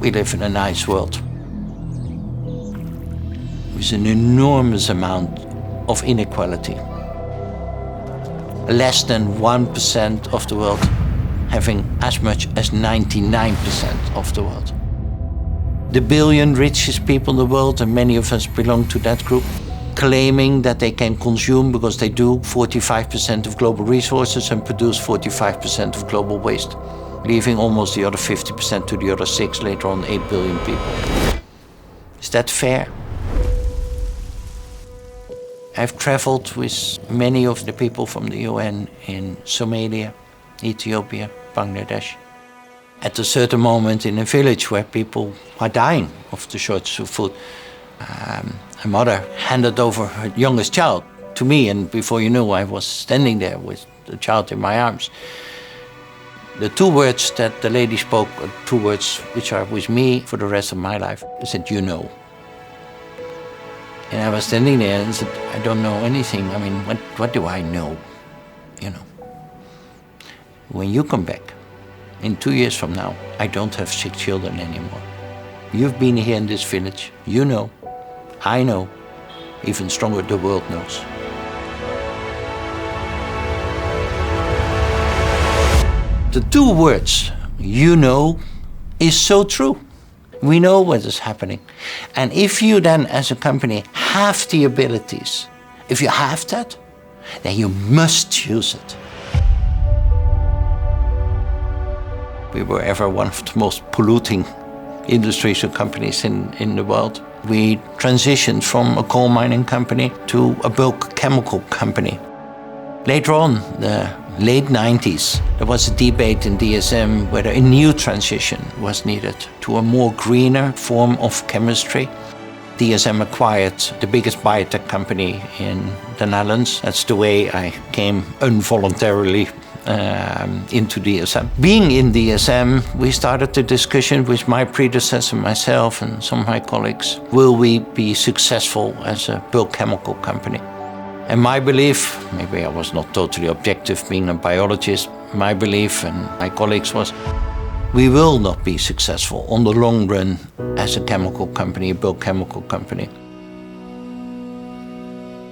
We live in a nice world with an enormous amount of inequality. Less than 1% of the world having as much as 99% of the world. The billion richest people in the world, and many of us belong to that group, claiming that they can consume, because they do, 45% of global resources and produce 45% of global waste, leaving almost the other 50% to the other 6, later on 8 billion people. Is that fair? I've traveled with many of the people from the UN in Somalia, Ethiopia, Bangladesh. At a certain moment in a village where people are dying of the shortage of food, a mother handed over her youngest child to me, and before you knew, I was standing there with the child in my arms. The 2 words that the lady spoke are 2 words which are with me for the rest of my life. She said, "You know." And I was standing there and said, "I don't know anything. I mean, what do I know? You know. When you come back, in 2 years from now, I don't have 6 children anymore. You've been here in this village. You know. I know. Even stronger, the world knows." The 2 words, "you know," is so true. We know what is happening. And if you then, as a company, have the abilities, if you have that, then you must use it. We were ever one of the most polluting industries or companies in the world. We transitioned from a coal mining company to a bulk chemical company. Later on, the late 90s, there was a debate in DSM whether a new transition was needed to a more greener form of chemistry. DSM acquired the biggest biotech company in the Netherlands. That's the way I came involuntarily into DSM. Being in DSM, we started the discussion with my predecessor, myself, and some of my colleagues. Will we be successful as a bulk chemical company? And my belief, maybe I was not totally objective being a biologist, my belief and my colleagues was, we will not be successful on the long run as a chemical company, a bulk chemical company.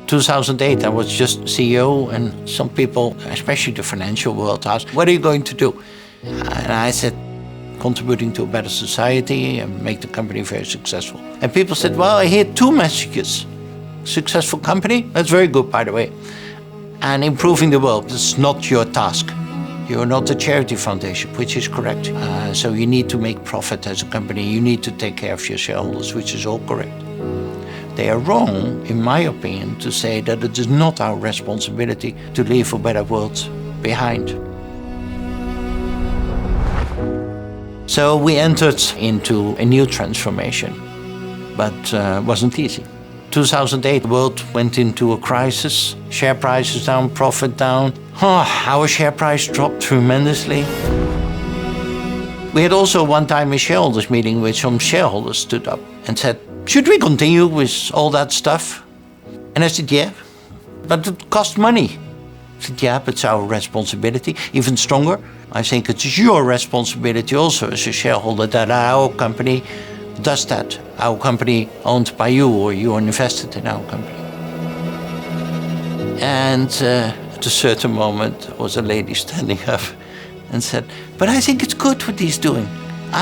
2008, I was just CEO, and some people, especially the financial world, asked, "What are you going to do?" And I said, "Contributing to a better society and make the company very successful." And people said, "Well, I hear 2 messages. Successful company, that's very good, by the way. And improving the world, that's not your task. You're not a charity foundation," which is correct. So you need to make profit as a company. You need to take care of your shareholders, which is all correct. They are wrong, in my opinion, to say that it is not our responsibility to leave a better world behind. So we entered into a new transformation, but it wasn't easy. 2008, the world went into a crisis. Share prices down, profit down. Our share price dropped tremendously. We had also one time a shareholders meeting where some shareholders stood up and said, "Should we continue with all that stuff?" And I said, "Yeah, but it costs money." I said, "Yeah, but it's our responsibility." Even stronger, I think it's your responsibility also as a shareholder that our company does that. Our company owned by you, or you are invested in our company. And at a certain moment, there was a lady standing up and said, "But I think it's good what he's doing.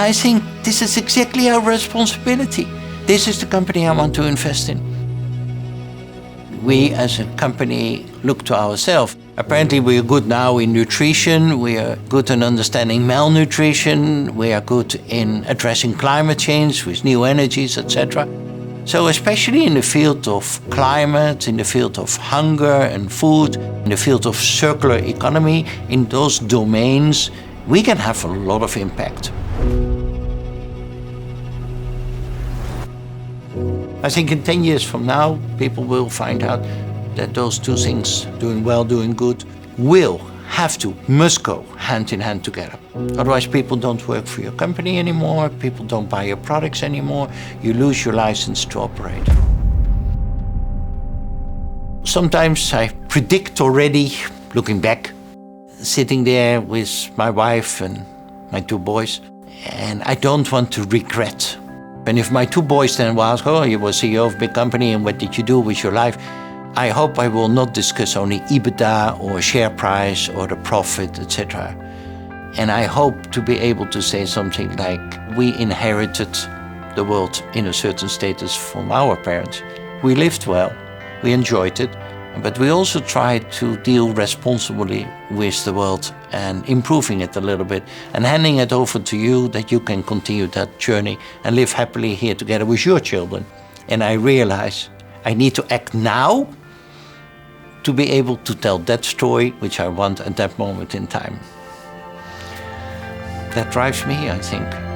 I think this is exactly our responsibility. This is the company I want to invest in." We as a company look to ourselves. Apparently we are good now in nutrition, we are good in understanding malnutrition, we are good in addressing climate change with new energies, etc. So especially in the field of climate, in the field of hunger and food, in the field of circular economy, in those domains, we can have a lot of impact. I think in 10 years from now, people will find out that those 2 things, doing well, doing good, will have to, must go hand in hand together. Otherwise, people don't work for your company anymore, people don't buy your products anymore, you lose your license to operate. Sometimes I predict already, looking back, sitting there with my wife and my 2 boys And I don't want to regret. And if my two boys then will ask, oh, you were CEO of a big company and what did you do with your life? I hope I will not discuss only EBITDA or share price or the profit, etc. And I hope to be able to say something like, we inherited the world in a certain status from our parents. We lived well, we enjoyed it, but we also tried to deal responsibly with the world and improving it a little bit and handing it over to you that you can continue that journey and live happily here together with your children. And I realize I need to act now to be able to tell that story which I want at that moment in time. That drives me, I think.